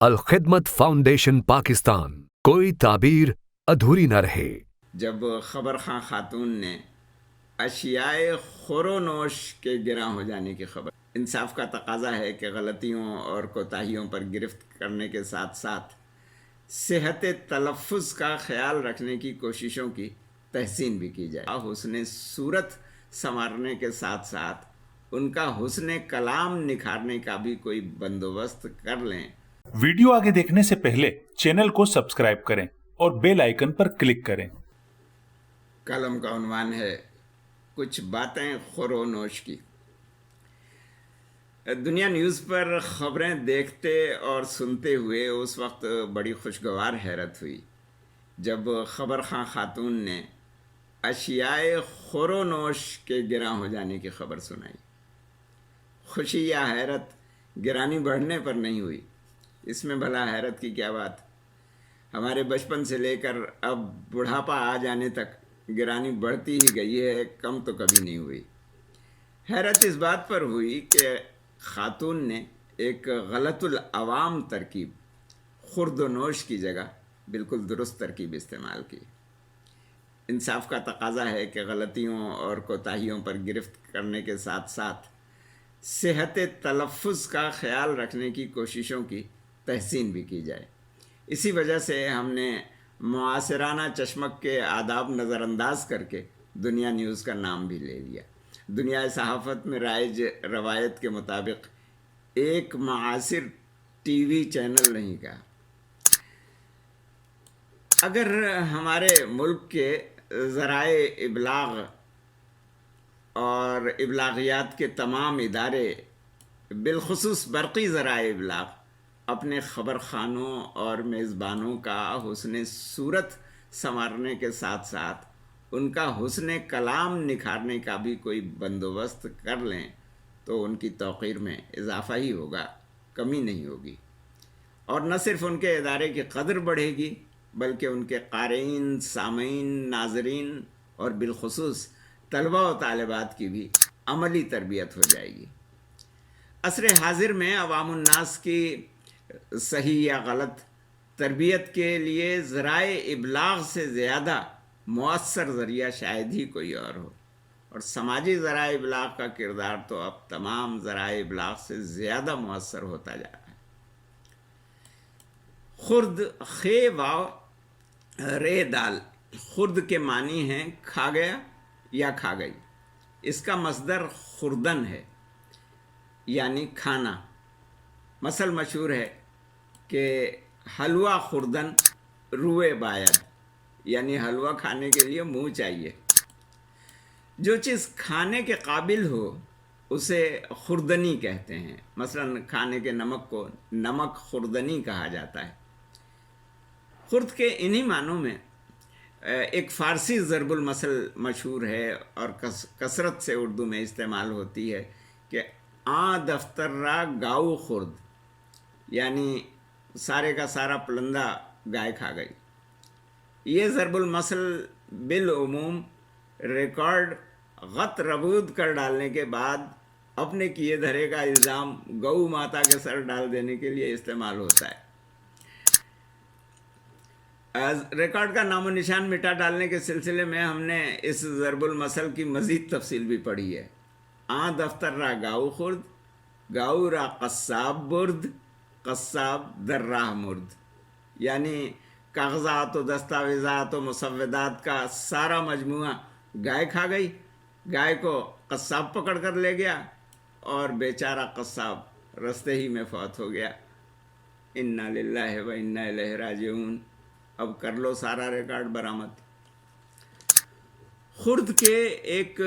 Al-Khidmat foundation Pakistan, کوئی تعبیر ادھوری نہ رہے۔ جب خبر خواں خاتون نے اشیائے خور و نوش کے گراں ہو جانے کی خبر، انصاف کا تقاضا ہے کہ غلطیوں اور کوتاہیوں پر گرفت کرنے کے ساتھ ساتھ صحت تلفظ کا خیال رکھنے کی کوششوں کی تحسین بھی کی جائے۔ حسن صورت سنوارنے کے ساتھ ساتھ ان کا حسن کلام نکھارنے کا بھی کوئی بندوبست کر لیں۔ ویڈیو آگے دیکھنے سے پہلے چینل کو سبسکرائب کریں اور بیل آئیکن پر کلک کریں۔ کالم کا عنوان ہے کچھ باتیں خور و نوش کی۔ دنیا نیوز پر خبریں دیکھتے اور سنتے ہوئے اس وقت بڑی خوشگوار حیرت ہوئی جب خبر خواں خاتون نے اشیائے خور و نوش کے گراں ہو جانے کی خبر سنائی۔ خوشی یا حیرت گرانی بڑھنے پر نہیں ہوئی، اس میں بھلا حیرت کی کیا بات؟ ہمارے بچپن سے لے کر اب بڑھاپا آ جانے تک گرانی بڑھتی ہی گئی ہے، کم تو کبھی نہیں ہوئی۔ حیرت اس بات پر ہوئی کہ خاتون نے ایک غلط العوام ترکیب خورد و نوش کی جگہ بالکل درست ترکیب استعمال کی۔ انصاف کا تقاضا ہے کہ غلطیوں اور کوتاہیوں پر گرفت کرنے کے ساتھ ساتھ صحت تلفظ کا خیال رکھنے کی کوششوں کی تحسین بھی کی جائے۔ اسی وجہ سے ہم نے معاصرانہ چشمک کے آداب نظر انداز کر کے دنیا نیوز کا نام بھی لے لیا۔ دنیا صحافت میں رائج روایت کے مطابق ایک معاصر ٹی وی چینل نہیں کہا۔ اگر ہمارے ملک کے ذرائع ابلاغ اور ابلاغیات کے تمام ادارے، بالخصوص برقی ذرائع ابلاغ، اپنے خبر خوانوں اور میزبانوں کا حسن صورت سنوارنے کے ساتھ ساتھ ان کا حسن کلام نکھارنے کا بھی کوئی بندوبست کر لیں تو ان کی توقیر میں اضافہ ہی ہوگا، کمی نہیں ہوگی۔ اور نہ صرف ان کے ادارے کی قدر بڑھے گی بلکہ ان کے قارئین، سامعین، ناظرین اور بالخصوص طلبہ و طالبات کی بھی عملی تربیت ہو جائے گی۔ عصر حاضر میں عوام الناس کی صحیح یا غلط تربیت کے لیے ذرائع ابلاغ سے زیادہ مؤثر ذریعہ شاید ہی کوئی اور ہو، اور سماجی ذرائع ابلاغ کا کردار تو اب تمام ذرائع ابلاغ سے زیادہ مؤثر ہوتا جا رہا ہے۔ خرد، خے واو رے دال، خرد کے معنی ہیں کھا گیا یا کھا گئی۔ اس کا مصدر خوردن ہے، یعنی کھانا۔ مثل مشہور ہے کہ حلوہ خوردن روئے باید، یعنی حلوہ کھانے کے لیے منہ چاہیے۔ جو چیز کھانے کے قابل ہو اسے خوردنی کہتے ہیں۔ مثلا کھانے کے نمک کو نمک خوردنی کہا جاتا ہے۔ خرد کے انہی معنوں میں ایک فارسی ضرب المثل مشہور ہے اور کثرت سے اردو میں استعمال ہوتی ہے کہ آں دفتر را گاؤ خورد، یعنی سارے کا سارا پلندہ گائے کھا گئی۔ یہ ضرب المثل بالعموم ریکارڈ غت ربود کر ڈالنے کے بعد اپنے کیے دھرے کا الزام گو ماتا کے سر ڈال دینے کے لیے استعمال ہوتا ہے۔ ریکارڈ کا نام و نشان مٹا ڈالنے کے سلسلے میں ہم نے اس ضرب المثل کی مزید تفصیل بھی پڑھی ہے۔ آں دفتر را گاؤ خورد، گاؤ را قصاب برد، قصاب در راہ مرد، یعنی کاغذات و دستاویزات و مسودات کا سارا مجموعہ گائے کھا گئی، گائے کو قصاب پکڑ کر لے گیا اور بیچارہ قصاب رستے ہی میں فوت ہو گیا۔ انا للہ و انا الیہ راجعون۔ اب کر لو سارا ریکارڈ برآمد۔ خرد کے ایک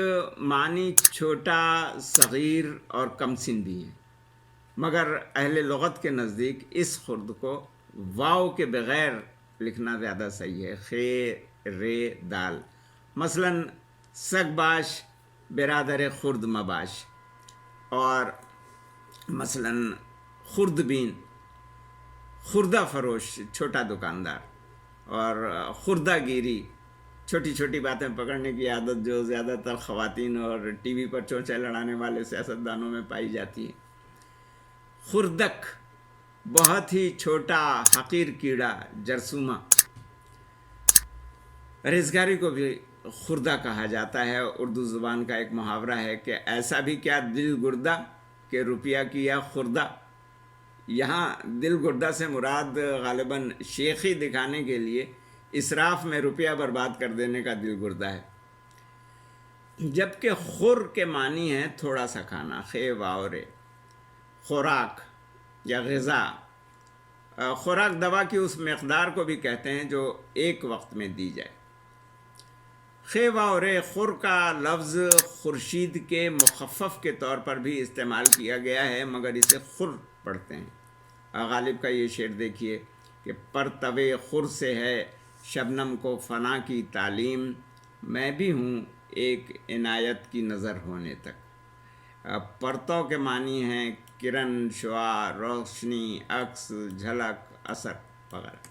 معنی چھوٹا، صغیر اور کم سن بھی ہے، مگر اہل لغت کے نزدیک اس خرد کو واو کے بغیر لکھنا زیادہ صحیح ہے، خے رے دال۔ مثلا سگ باش برادر خرد مباش، اور مثلا خرد بین خوردہ فروش چھوٹا دکاندار، اور خوردہ گیری چھوٹی چھوٹی باتیں پکڑنے کی عادت جو زیادہ تر خواتین اور ٹی وی پر چونچے لڑانے والے سیاستدانوں میں پائی جاتی ہے۔ خردک بہت ہی چھوٹا حقیر کیڑا جرثومہ، ریزگاری کو بھی خردہ کہا جاتا ہے۔ اردو زبان کا ایک محاورہ ہے کہ ایسا بھی کیا دل گردہ کہ روپیہ کیا خردہ۔ یہاں دل گردہ سے مراد غالباً شیخی دکھانے کے لیے اسراف میں روپیہ برباد کر دینے کا دل گردہ ہے، جبکہ خور کے معنی ہے تھوڑا سا کھانا، خے واورے، خوراک یا غذا۔ خوراک دوا کی اس مقدار کو بھی کہتے ہیں جو ایک وقت میں دی جائے۔ خے واورے، خور کا لفظ خورشید کے مخفف کے طور پر بھی استعمال کیا گیا ہے، مگر اسے خور پڑھتے ہیں۔ غالب کا یہ شعر دیکھیے کہ پرتوے خور سے ہے شبنم کو فنا کی تعلیم، میں بھی ہوں ایک عنایت کی نظر ہونے تک۔ پرتو کے معنی ہیں کرن، شعاع، روشنی، عکس، جھلک، اثر وغیرہ۔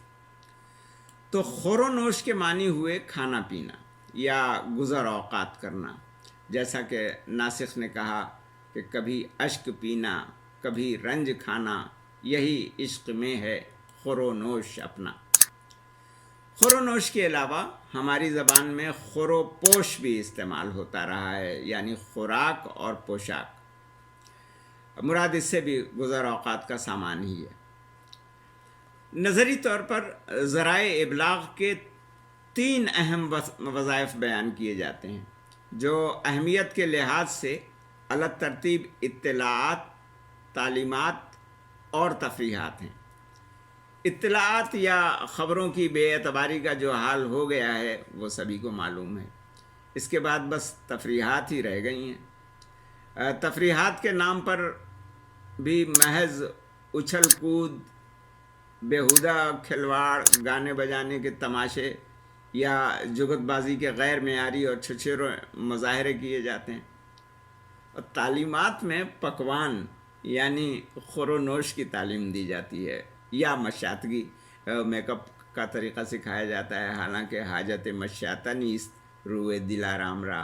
تو خور و نوش کے معنی ہوئے کھانا پینا یا گزر اوقات کرنا، جیسا کہ ناسخ نے کہا کہ کبھی اشک پینا، کبھی رنج کھانا، یہی عشق میں ہے خور و نوش اپنا۔ خور و نوش کے علاوہ ہماری زبان میں خور و پوش بھی استعمال ہوتا رہا ہے، یعنی خوراک اور پوشاک۔ مراد اس سے بھی گزر اوقات کا سامان ہی ہے۔ نظری طور پر ذرائع ابلاغ کے 3 اہم وظائف بیان کیے جاتے ہیں، جو اہمیت کے لحاظ سے اعلیٰ ترتیب اطلاعات، تعلیمات اور تفریحات ہیں۔ اطلاعات یا خبروں کی بے اعتباری کا جو حال ہو گیا ہے وہ سبھی کو معلوم ہے۔ اس کے بعد بس تفریحات ہی رہ گئی ہیں۔ تفریحات کے نام پر بھی محض اچھل کود، بیہودہ کھلواڑ، گانے بجانے کے تماشے یا جگت بازی کے غیر معیاری اور چھچھیرے مظاہرے کیے جاتے ہیں۔ اور تعلیمات میں پکوان یعنی خور و نوش کی تعلیم دی جاتی ہے، یا مشاطگی، میک اپ کا طریقہ سکھایا جاتا ہے، حالانکہ حاجت مشاطہ نیست روئے دلارام را،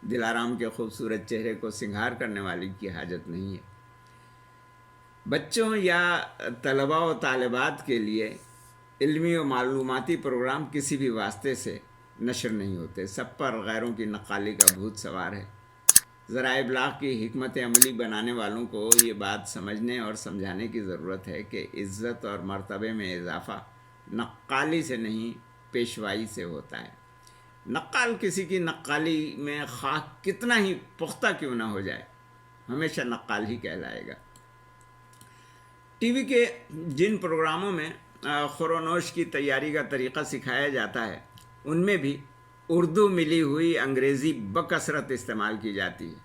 دلارام کے خوبصورت چہرے کو سنگھار کرنے والی کی حاجت نہیں ہے۔ بچوں یا طلباء و طالبات کے لیے علمی و معلوماتی پروگرام کسی بھی واسطے سے نشر نہیں ہوتے، سب پر غیروں کی نقالی کا بھوت سوار ہے۔ ذرائع ابلاغ کی حکمت عملی بنانے والوں کو یہ بات سمجھنے اور سمجھانے کی ضرورت ہے کہ عزت اور مرتبے میں اضافہ نقالی سے نہیں، پیشوائی سے ہوتا ہے۔ نقال کسی کی نقالی میں خاک کتنا ہی پختہ کیوں نہ ہو جائے، ہمیشہ نقال ہی کہلائے گا۔ ٹی وی کے جن پروگراموں میں خور و نوش کی تیاری کا طریقہ سکھایا جاتا ہے، ان میں بھی اردو ملی ہوئی انگریزی بکثرت استعمال کی جاتی ہے۔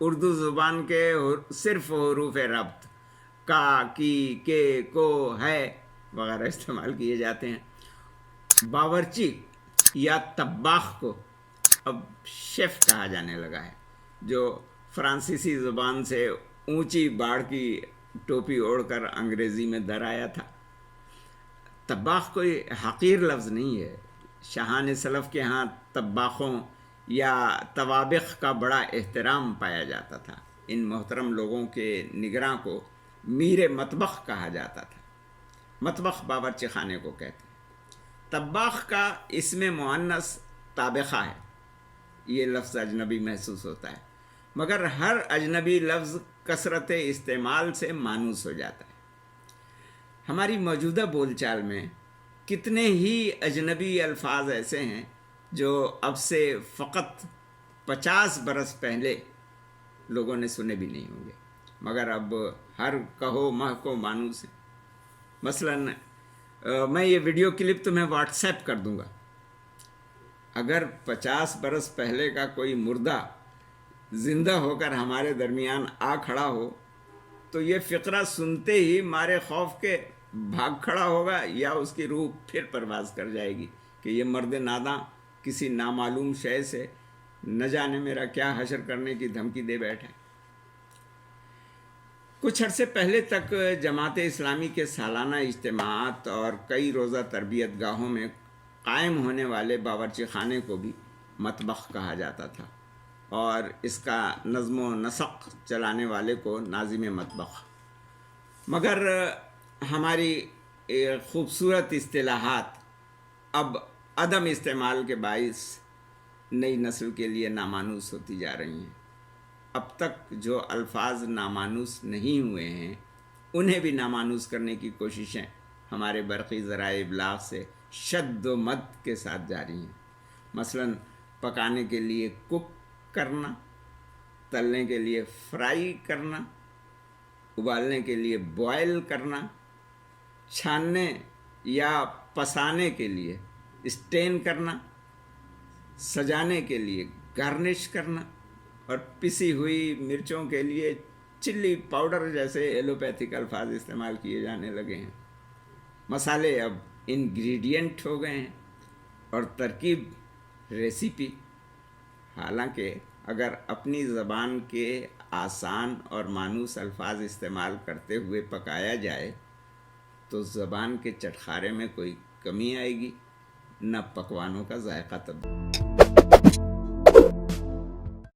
اردو زبان کے صرف حروف ربط کا، کی، کے، کو، ہے وغیرہ استعمال کیے جاتے ہیں۔ باورچی یا طباخ کو اب شیف کہا جانے لگا ہے، جو فرانسیسی زبان سے اونچی باڑ کی ٹوپی اوڑھ کر انگریزی میں در آیا تھا۔ طباخ کوئی حقیر لفظ نہیں ہے۔ شاہان سلف کے ہاں طباخوں یا طوابخ کا بڑا احترام پایا جاتا تھا۔ ان محترم لوگوں کے نگراں کو میر مطبخ کہا جاتا تھا۔ مطبخ باورچی خانے کو کہتے ہیں۔ طباخ کا اسم مؤنث طابخہ ہے۔ یہ لفظ اجنبی محسوس ہوتا ہے، مگر ہر اجنبی لفظ کثرت استعمال سے مانوس ہو جاتا ہے۔ ہماری موجودہ بول چال میں کتنے ہی اجنبی الفاظ ایسے ہیں جو اب سے فقط 50 برس پہلے لوگوں نے سنے بھی نہیں ہوں گے، مگر اب ہر کہو مہ کو مانوس ہے۔ مثلاً میں یہ ویڈیو کلپ تمہیں واٹس ایپ کر دوں گا، اگر 50 برس پہلے کا کوئی مردہ زندہ ہو کر ہمارے درمیان آ کھڑا ہو تو یہ فقرہ سنتے ہی مارے خوف کے بھاگ کھڑا ہوگا، یا اس کی روح پھر پرواز کر جائے گی کہ یہ مرد ناداں کسی نامعلوم شے سے نہ جانے میرا کیا حشر کرنے کی دھمکی دے بیٹھا۔ کچھ عرصے پہلے تک جماعت اسلامی کے سالانہ اجتماعات اور کئی روزہ تربیت گاہوں میں قائم ہونے والے باورچی خانے کو بھی مطبخ کہا جاتا تھا، اور اس کا نظم و نسق چلانے والے کو ناظم مطبخ۔ مگر ہماری خوبصورت اصطلاحات اب عدم استعمال کے باعث نئی نسل کے لیے نامانوس ہوتی جا رہی ہیں. اب تک جو الفاظ نامانوس نہیں ہوئے ہیں انہیں بھی نامانوس کرنے کی کوششیں ہمارے برقی ذرائع ابلاغ سے شد و مد کے ساتھ جاری ہیں. مثلاً پکانے کے لیے کک کرنا، تلنے کے لیے فرائی کرنا، ابالنے کے لیے بوائل کرنا، چھاننے یا پسانے کے لیے اسٹین کرنا، سجانے کے لیے گارنش کرنا، اور پسی ہوئی مرچوں کے لیے چلی پاؤڈر جیسے ایلوپیتھک الفاظ استعمال کیے جانے لگے ہیں. مسالے اب انگریڈینٹ ہو گئے ہیں اور ترکیب ریسیپی. حالانکہ اگر اپنی زبان کے آسان اور مانوس الفاظ استعمال کرتے ہوئے پکایا جائے تو زبان کے چٹخارے میں کوئی کمی آئے گی، نہ پکوانوں کا ذائقہ تبدیل.